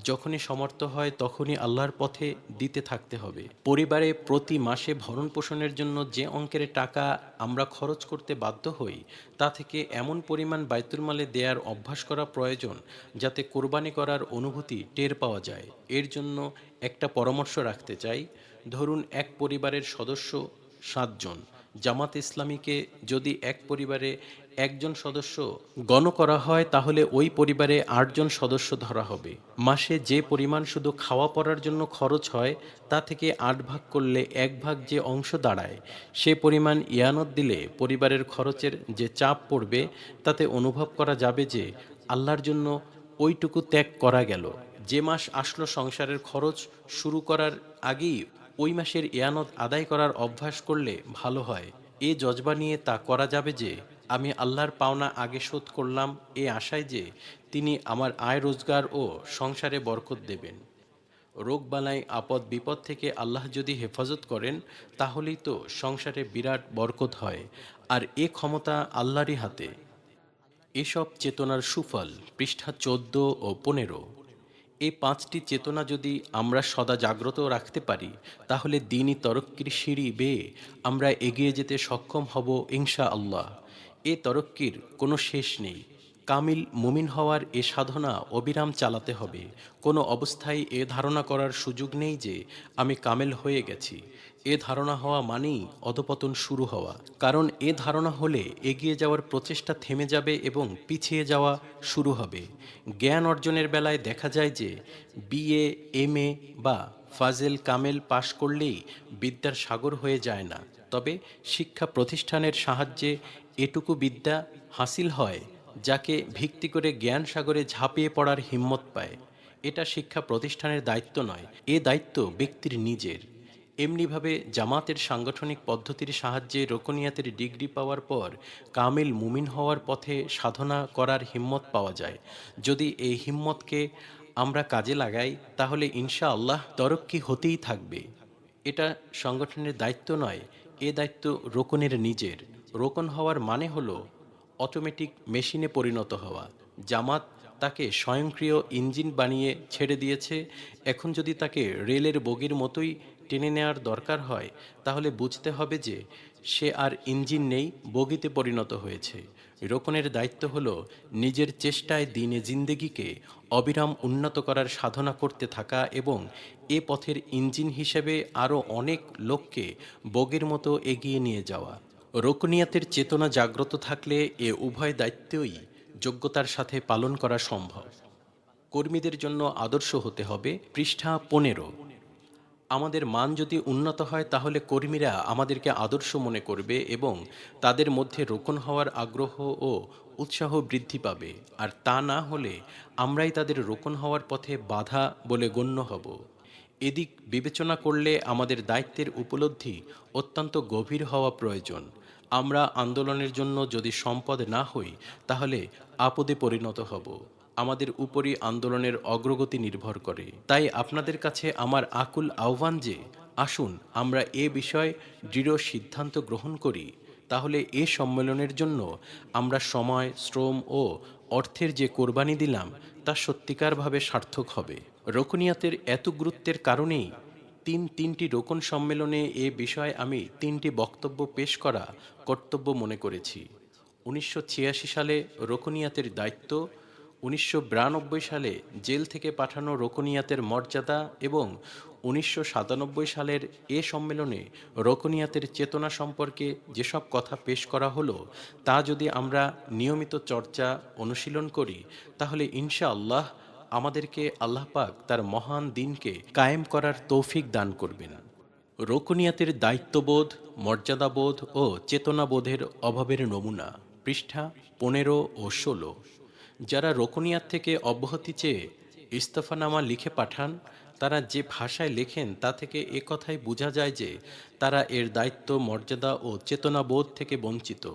যখনই সমর্থ হয় তখনই আল্লাহর পথে দিতে থাকতে হবে। পরিবারে প্রতি মাসে ভরণ পোষণের জন্য যে অঙ্কের টাকা আমরা খরচ করতে বাধ্য হই, তা থেকে এমন পরিমাণ বাইতুল মালে দেওয়ার অভ্যাস করা প্রয়োজন যাতে কোরবানি করার অনুভূতি টের পাওয়া যায়। এর জন্য একটা পরামর্শ রাখতে চাই। ধরুন এক পরিবারের সদস্য 7 জন। জামাত ইসলামীকে যদি এক পরিবারে একজন সদস্য গণ করা হয় তাহলে ওই পরিবারে 8 জন সদস্য ধরা হবে। মাসে যে পরিমাণ শুধু খাওয়া পড়ার জন্য খরচ হয় তা থেকে 8 ভাগ করলে 1 ভাগ যে অংশ দাঁড়ায়, সে পরিমাণ ইয়ানত দিলে পরিবারের খরচের যে চাপ পড়বে তাতে অনুভব করা যাবে যে আল্লাহর জন্য ওইটুকু ত্যাগ করা গেল। যে মাস আসলো সংসারের খরচ শুরু করার আগেই ওই মাসের ইয়ানত আদায় করার অভ্যাস করলে ভালো হয়। এ জজবা নিয়ে তা করা যাবে যে আমি আল্লাহর পাওনা আগে শোধ করলাম, এ আশায় যে তিনি আমার আয় রোজগার ও সংসারে বরকত দেবেন। রোগবালাই আপদ বিপদ থেকে আল্লাহ যদি হেফাজত করেন তাহলেই তো সংসারে বিরাট বরকত হয়, আর এ ক্ষমতা আল্লাহরই হাতে। এসব চেতনার সুফল পৃষ্ঠা 14 ও 15। এই 5টি চেতনা যদি আমরা সদা জাগ্রত রাখতে পারি তাহলে দিনই তরক্কির সিঁড়ি বেয়ে আমরা এগিয়ে যেতে সক্ষম হব ইনশা আল্লাহ। এ তরক্কির কোনো শেষ নেই। কামিল মুমিন হওয়ার এ সাধনা অবিরাম চালাতে হবে। কোনো অবস্থায় এ ধারণা করার সুযোগ নেই যে আমি কামেল হয়ে গেছি। এ ধারণা হওয়া মানেই অধপতন শুরু হওয়া। কারণ এ ধারণা হলে এগিয়ে যাওয়ার প্রচেষ্টা থেমে যাবে এবং পিছিয়ে যাওয়া শুরু হবে। জ্ঞান অর্জনের বেলায় দেখা যায় যে বিএ, এমএ বা ফাজেল কামেল পাশ করলেই বিদ্যার সাগর হয়ে যায় না। তবে শিক্ষা প্রতিষ্ঠানের সাহায্যে এটুকু বিদ্যা হাসিল হয় যাকে ভিত্তি করে জ্ঞান সাগরে ঝাঁপিয়ে পড়ার হিম্মত পায়। এটা শিক্ষা প্রতিষ্ঠানের দায়িত্ব নয়, এ দায়িত্ব ব্যক্তির নিজের। এমনিভাবে জামাতের সাংগঠনিক পদ্ধতির সাহায্যে রোকনিয়াতের ডিগ্রি পাওয়ার পর কামিল মুমিন হওয়ার পথে সাধনা করার হিম্মত পাওয়া যায়। যদি এই হিম্মতকে আমরা কাজে লাগাই তাহলে ইনশা আল্লাহ তরক্কি হতেই থাকবে। এটা সংগঠনের দায়িত্ব নয়, এ দায়িত্ব রোকনের নিজের। রোকন হওয়ার মানে হলো অটোমেটিক মেশিনে পরিণত হওয়া। জামাত তাকে স্বয়ংক্রিয় ইঞ্জিন বানিয়ে ছেড়ে দিয়েছে। এখন যদি তাকে রেলের বগির মতোই টেনে নেওয়ার দরকার হয় তাহলে বুঝতে হবে যে সে আর ইঞ্জিন নেই, বগিতে পরিণত হয়েছে। রোকনের দায়িত্ব হলো নিজের চেষ্টায় দিনে জিন্দেগিকে অবিরাম উন্নত করার সাধনা করতে থাকা এবং এ পথের ইঞ্জিন হিসেবে আরও অনেক লোককে বগির মতো এগিয়ে নিয়ে যাওয়া। রোকনিয়াতের চেতনা জাগ্রত থাকলে এ উভয় দায়িত্বই যোগ্যতার সাথে পালন করা সম্ভব। কর্মীদের জন্য আদর্শ হতে হবে পৃষ্ঠা 15। আমাদের মান যদি উন্নত হয় তাহলে কর্মীরা আমাদেরকে আদর্শ মনে করবে এবং তাদের মধ্যে রোকন হওয়ার আগ্রহ ও উৎসাহ বৃদ্ধি পাবে। আর তা না হলে আমরাই তাদের রোকন হওয়ার পথে বাধা বলে গণ্য হব। এদিক বিবেচনা করলে আমাদের দায়িত্বের উপলব্ধি অত্যন্ত গভীর হওয়া প্রয়োজন। আমরা আন্দোলনের জন্য যদি সম্পদ না হই তাহলে আপদে পরিণত হব। আমাদের উপরই আন্দোলনের অগ্রগতি নির্ভর করে। তাই আপনাদের কাছে আমার আকুল আহ্বান যে আসুন আমরা এ বিষয়ে দৃঢ় সিদ্ধান্ত গ্রহণ করি। তাহলে এ সম্মেলনের জন্য আমরা সময়, শ্রম ও অর্থের যে কোরবানি দিলাম তা সত্যিকারভাবে সার্থক হবে। রোকনিয়াতের এত গুরুত্বের কারণেই তিনটি রোকন সম্মেলনে এ বিষয়ে আমি 3টি বক্তব্য পেশ করা কর্তব্য মনে করেছি। 1986 সালে রোকনিয়াতের দায়িত্ব, 1992 সালে জেল থেকে পাঠানো রোকনিয়াতের মর্যাদা এবং 1997 সালের এ সম্মেলনে রোকনিয়াতের চেতনা সম্পর্কে যেসব কথা পেশ করা হলো তা যদি আমরা নিয়মিত চর্চা অনুশীলন করি তাহলে ইনশাআল্লাহ আমাদেরকে আল্লাহ পাক তার মহান দিনকে কায়েম করার তৌফিক দান করবেন। রোকনিয়াতের দায়িত্ববোধ, মর্যাদাবোধ ও চেতনাবোধের অভাবের নমুনা পৃষ্ঠা 15 ও 16। যারা রোকনিয়াত থেকে অব্যাহতি চেয়ে ইস্তফানামা লিখে পাঠান, তারা যে ভাষায় লেখেন তা থেকে এ কথাই বোঝা যায় যে তারা এর দায়িত্ব, মর্যাদা ও চেতনাবোধ থেকে বঞ্চিত।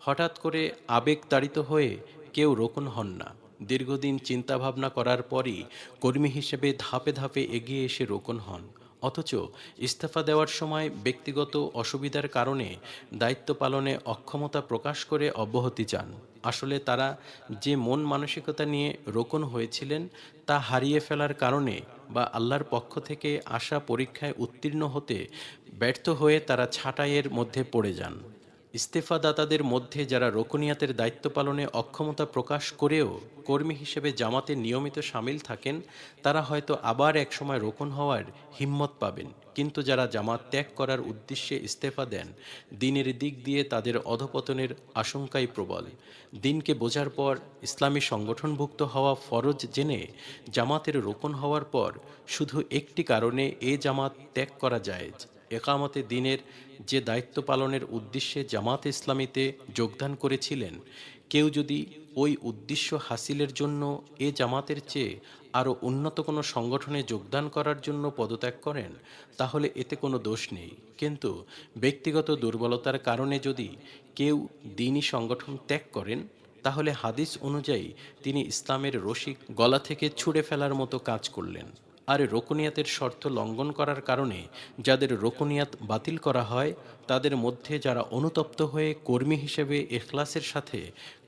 হঠাৎ করে আবেগতাড়িত হয়ে কেউ রোকন হন না। দীর্ঘদিন চিন্তাভাবনা করার পরই কর্মী হিসেবে ধাপে ধাপে এগিয়ে এসে রোকন হন। অথচ ইস্তফা দেওয়ার সময় ব্যক্তিগত অসুবিধার কারণে দায়িত্ব পালনে অক্ষমতা প্রকাশ করে অব্যাহতি চান। আসলে তারা যে মন মানসিকতা নিয়ে রোকন হয়েছিলেন তা হারিয়ে ফেলার কারণে বা আল্লাহর পক্ষ থেকে আসা পরীক্ষায় উত্তীর্ণ হতে ব্যর্থ হয়ে তারা ছাঁটাইয়ের মধ্যে পড়ে যান। ইস্তেফাদাতাদের মধ্যে যারা রোকনিয়াতের দায়িত্ব পালনে অক্ষমতা প্রকাশ করেও কর্মী হিসেবে জামাতে নিয়মিত সামিল থাকেন, তারা হয়তো আবার একসময় রোকন হওয়ার হিম্মত পাবেন। কিন্তু যারা জামাত ত্যাগ করার উদ্দেশ্যে ইস্তেফা দেন, দিনের দিক দিয়ে তাদের অধপতনের আশঙ্কাই প্রবল। দিনকে বোঝার পর ইসলামী সংগঠনভুক্ত হওয়া ফরজ জেনে জামাতের রোকন হওয়ার পর শুধু একটি কারণে এ জামাত ত্যাগ করা জায়েজ। একামতে দিনের যে দায়িত্ব পালনের উদ্দেশ্যে জামাতে ইসলামীতে যোগদান করেছিলেন, কেউ যদি ওই উদ্দেশ্য হাসিলের জন্য এ জামাতের চেয়ে আরও উন্নত কোনো সংগঠনে যোগদান করার জন্য পদত্যাগ করেন, তাহলে এতে কোনো দোষ নেই। কিন্তু ব্যক্তিগত দুর্বলতার কারণে যদি কেউ দ্বীনি সংগঠন ত্যাগ করেন, তাহলে হাদিস অনুযায়ী তিনি ইসলামের রশি গলা থেকে ছুঁড়ে ফেলার মতো কাজ করলেন। আর রোকনিয়াতের শর্ত লঙ্ঘন করার কারণে যাদের রোকনিয়াত বাতিল করা হয়, তাদের মধ্যে যারা অনুতপ্ত হয়ে কর্মী হিসেবে এখলাসের সাথে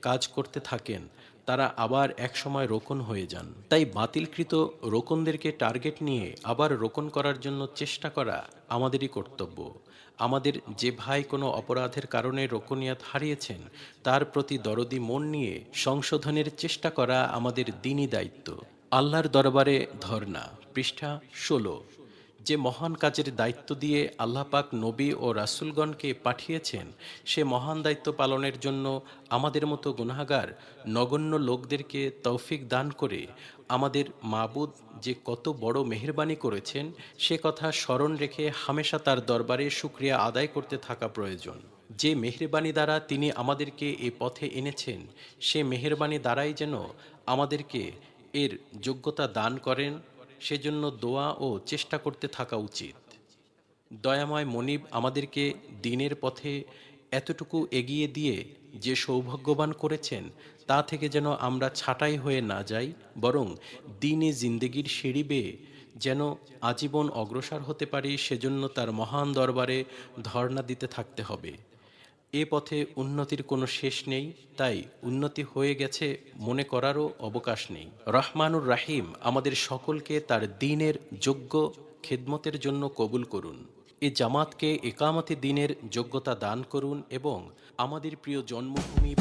কাজ করতে থাকেন, তারা আবার একসময় রোকন হয়ে যান। তাই বাতিলকৃত রোকনদেরকে টার্গেট নিয়ে আবার রোকন করার জন্য চেষ্টা করা আমাদেরই কর্তব্য। আমাদের যে ভাই কোনো অপরাধের কারণে রোকনিয়াত হারিয়েছেন, তার প্রতি দরদি মন নিয়ে সংশোধনের চেষ্টা করা আমাদের দ্বীনি দায়িত্ব। আল্লাহর দরবারে ধর্ণা, পৃষ্ঠা 16। যে মহান কাজের দায়িত্ব দিয়ে আল্লাহ পাক নবী ও রাসূলগণকে পাঠিয়েছেন, সে মহান দায়িত্ব পালনের জন্য আমাদের মতো গুনাহগার নগণ্য লোকদেরকে তৌফিক দান করে আমাদের মাবুদ যে কত বড় মেহেরবানি করেছেন, সে কথা স্মরণ রেখে হামেশা তার দরবারে শুকরিয়া আদায় করতে থাকা প্রয়োজন। যে মেহেরবানি দ্বারা তিনি আমাদেরকে এ পথে এনেছেন, সে মেহেরবানি দ্বারাই যেন আমাদেরকে এর যোগ্যতা দান করেন, সেজন্য দোয়া ও চেষ্টা করতে থাকা উচিত। দয়াময় মনিব আমাদেরকে দ্বীনের পথে এতটুকু এগিয়ে দিয়ে যে সৌভাগ্যবান করেছেন, তা থেকে যেন আমরা ছাঁটাই হয়ে না যাই, বরং দ্বীনে জিন্দেগির সিঁড়ি বেয়ে যেন আজীবন অগ্রসর হতে পারি, সেজন্য তার মহান দরবারে ধর্ণা দিতে থাকতে হবে। এ পথে উন্নতির কোনো শেষ নেই, তাই উন্নতি হয়ে গেছে মনে করারও অবকাশ নেই। রহমানুর রাহিম আমাদের সকলকে তার দ্বীনের যোগ্য খেদমতের জন্য কবুল করুন। এ জামাতকে একামতে দ্বীনের যোগ্যতা দান করুন এবং আমাদের প্রিয় জন্মভূমি